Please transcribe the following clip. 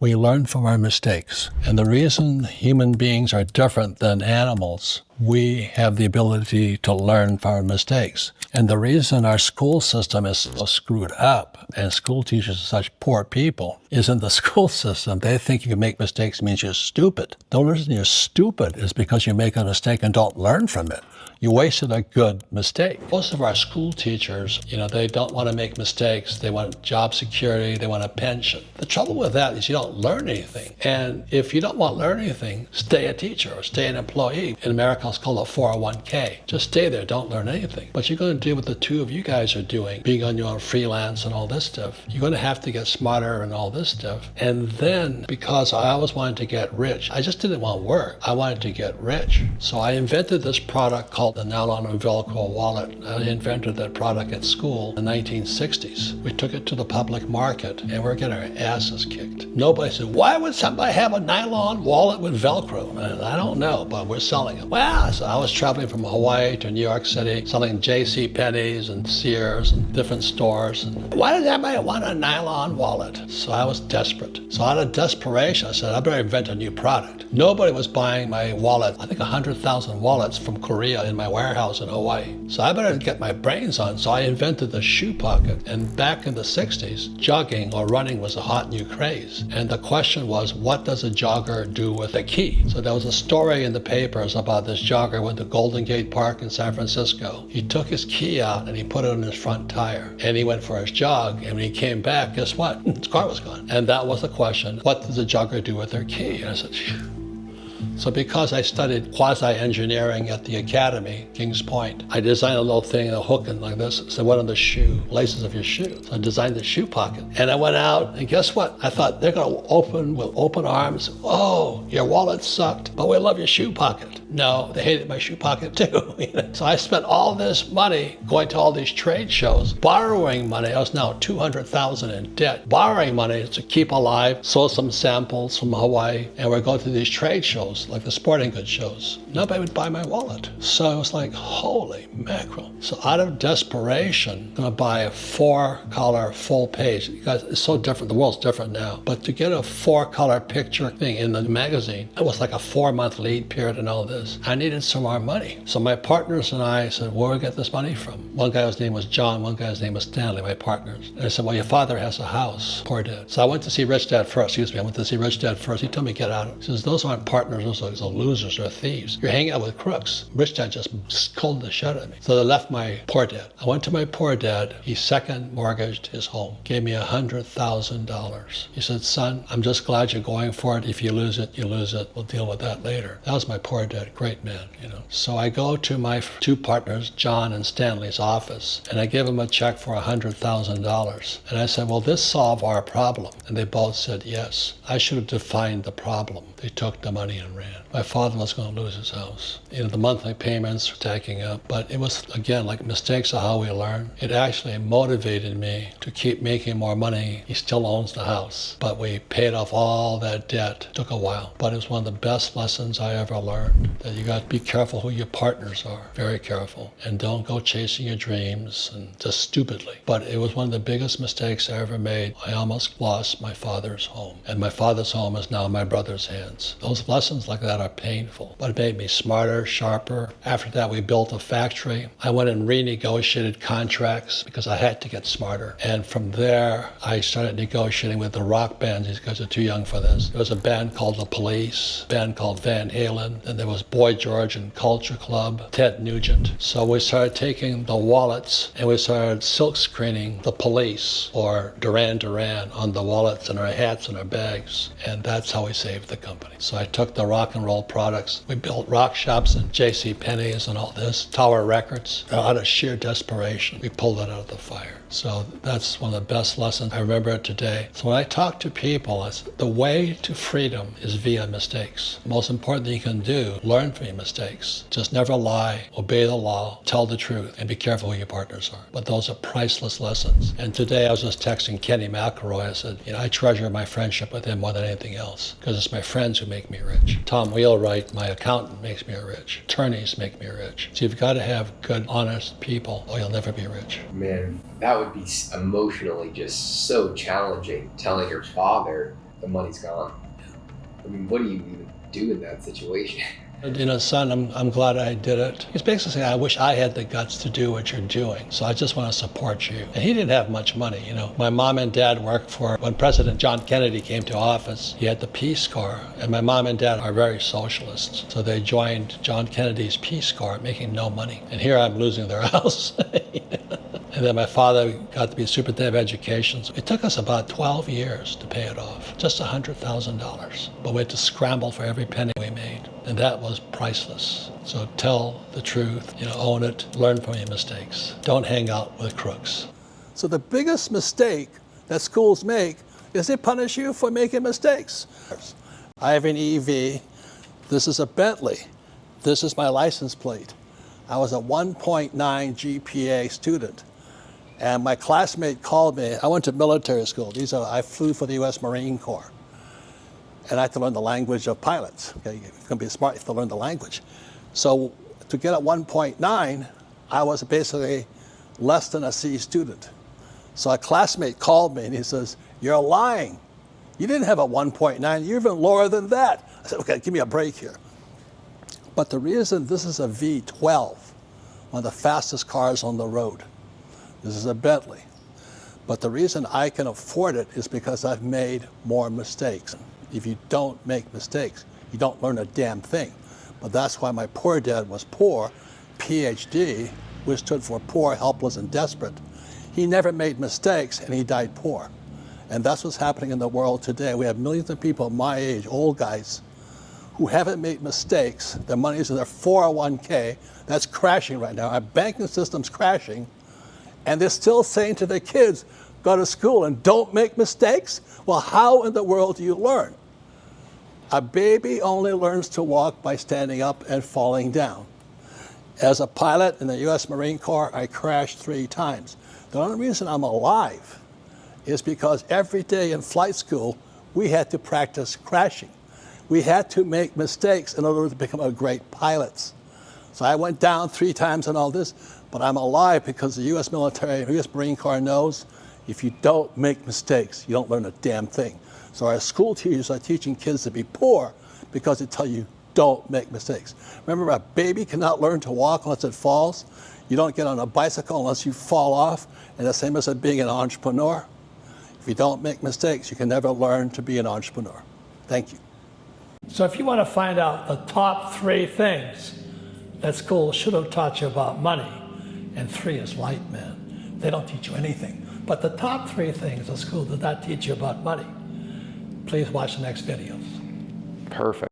We learn from our mistakes. And the reason human beings are different than animals, we have the ability to learn from our mistakes. And the reason our school system is so screwed up and school teachers are such poor people is in the school system, they think you can make mistakes means you're stupid. The only reason you're stupid is because you make a mistake and don't learn from it. You wasted a good mistake. Most of our school teachers, they don't want to make mistakes. They want job security. They want a pension. The trouble with that is you don't learn anything. And if you don't want to learn anything, stay a teacher or stay an employee. In America, it's called a 401k. Just stay there. Don't learn anything. But you're going to do what the two of you guys are doing, being on your own freelance and all this stuff. You're going to have to get smarter and all this stuff. And then, because I always wanted to get rich, I just didn't want to work. I wanted to get rich. So I invented this product called the nylon and Velcro wallet. I invented that product at school in the 1960s. We took it to the public market and we're getting our asses kicked. Nobody said, why would somebody have a nylon wallet with Velcro? And I don't know, but we're selling it. Well, so I was traveling from Hawaii to New York City, selling J.C. Penney's and Sears and different stores. And why does everybody want a nylon wallet? So I was desperate. So out of desperation, I said, I better invent a new product. Nobody was buying my wallet. I think 100,000 wallets from Korea in my warehouse in Hawaii. So I better get my brains on. So I invented the shoe pocket. And back in the 60s, jogging or running was a hot new craze. And the question was, what does a jogger do with a key? So there was a story in the papers about this jogger went to Golden Gate Park in San Francisco. He took his key out and he put it on his front tire. And he went for his jog. And when he came back, guess what? His car was gone. And that was the question, what does a jogger do with their key? And I said, phew. So because I studied quasi-engineering at the academy, Kings Point, I designed a little thing, a hook and like this. So went on the shoe, laces of your shoe. So I designed the shoe pocket. And I went out and guess what? I thought they're going to open with open arms. Oh, your wallet sucked, but we love your shoe pocket. No, they hated my shoe pocket too. So I spent all this money going to all these trade shows, borrowing money. I was now $200,000 in debt, borrowing money to keep alive, sold some samples from Hawaii, and we're going to these trade shows, like the sporting goods shows. Nobody would buy my wallet. So I was like, holy mackerel. So out of desperation, I'm going to buy a 4-color full page. You guys, it's so different. The world's different now. But to get a 4-color picture thing in the magazine, it was like a 4-month lead period and all this. I needed some more money. So my partners and I said, where do we get this money from? One guy's name was John, one guy's name was Stanley, my partners. And I said, well, your father has a house. Poor dad. So I went to see Rich Dad first. I went to see Rich Dad first. He told me, get out. He says, those aren't partners. Those are losers or thieves. You're hanging out with crooks. Rich Dad just scolded the shit out of me. So they left my poor dad. I went to my poor dad. He second mortgaged his home. Gave me $100,000. He said, son, I'm just glad you're going for it. If you lose it, you lose it. We'll deal with that later. That was my poor dad. Great man, So I go to my two partners, John and Stanley's office, and I give them a check for $100,000. And I said, will this solve our problem? And they both said yes. I should have defined the problem. They took the money and ran. My father was going to lose his house. The monthly payments were stacking up. But it was, again, like mistakes are how we learn. It actually motivated me to keep making more money. He still owns the house. But we paid off all that debt. It took a while. But it was one of the best lessons I ever learned. That you got to be careful who your partners are. Very careful. And don't go chasing your dreams and just stupidly. But it was one of the biggest mistakes I ever made. I almost lost my father's home. And my father's home is now in my brother's hands. Those lessons like that are painful, but it made me smarter, sharper. After that, we built a factory. I went and renegotiated contracts because I had to get smarter. And from there, I started negotiating with the rock bands. These guys are too young for this. There was a band called The Police, a band called Van Halen, and there was Boy George and Culture Club, Ted Nugent. So we started taking the wallets and we started silk screening The Police or Duran Duran on the wallets and our hats and our bags. And that's how we saved the company. So I took the rock and roll products. We built rock shops and J.C. Penney's and all this, Tower Records. Out of sheer desperation, we pulled it out of the fire. So that's one of the best lessons. I remember it today. So when I talk to people, the way to freedom is via mistakes. The most important thing you can do, learn from your mistakes. Just never lie, obey the law, tell the truth, and be careful who your partners are. But those are priceless lessons. And today I was just texting Kenny McElroy. I said, I treasure my friendship with him more than anything else because it's my friends who make me rich. Tom Wheelwright, my accountant, makes me rich. Attorneys make me rich. So you've got to have good, honest people or you'll never be rich. Man, that would be emotionally just so challenging, telling your father the money's gone. I mean, what do you even do in that situation? You know, son, I'm glad I did it. He's basically saying, I wish I had the guts to do what you're doing, so I just want to support you. And he didn't have much money, you know. My mom and dad worked for, when President John Kennedy came to office, he had the Peace Corps, and my mom and dad are very socialists. So they joined John Kennedy's Peace Corps, making no money. And here I'm losing their house. And then my father got to be superintendent of education. So it took us about 12 years to pay it off, just $100,000. But we had to scramble for every penny we made. And that was priceless. So tell the truth, you know, own it, learn from your mistakes. Don't hang out with crooks. So the biggest mistake that schools make is they punish you for making mistakes. I have an EV. This is a Bentley. This is my license plate. I was a 1.9 GPA student. And my classmate called me. I went to military school. I flew for the U.S. Marine Corps. And I had to learn the language of pilots. Okay, you're going to be smart, you have to learn the language. So to get a 1.9, I was basically less than a C student. So a classmate called me and he says, "You're lying. You didn't have a 1.9, you're even lower than that." I said, "Okay, give me a break here." But the reason this is a V12, one of the fastest cars on the road, this is a Bentley. But the reason I can afford it is because I've made more mistakes. If you don't make mistakes, you don't learn a damn thing. But that's why my poor dad was poor, PhD, which stood for poor, helpless, and desperate. He never made mistakes and he died poor. And that's what's happening in the world today. We have millions of people my age, old guys, who haven't made mistakes. Their money's in their 401k. That's crashing right now. Our banking system's crashing. And they're still saying to their kids, go to school and don't make mistakes? Well, how in the world do you learn? A baby only learns to walk by standing up and falling down. As a pilot in the U.S. Marine Corps, I crashed 3 times. The only reason I'm alive is because every day in flight school, we had to practice crashing. We had to make mistakes in order to become a great pilots. So I went down 3 times and all this, but I'm alive because the U.S. military, the U.S. Marine Corps knows if you don't make mistakes, you don't learn a damn thing. So our school teachers are teaching kids to be poor because they tell you don't make mistakes. Remember, a baby cannot learn to walk unless it falls. You don't get on a bicycle unless you fall off. And the same as being an entrepreneur. If you don't make mistakes, you can never learn to be an entrepreneur. Thank you. So if you want to find out the top 3 things that school should have taught you about money, and 3 is light, man. They don't teach you anything. But the top 3 things the school did not teach you about money, please watch the next videos. Perfect.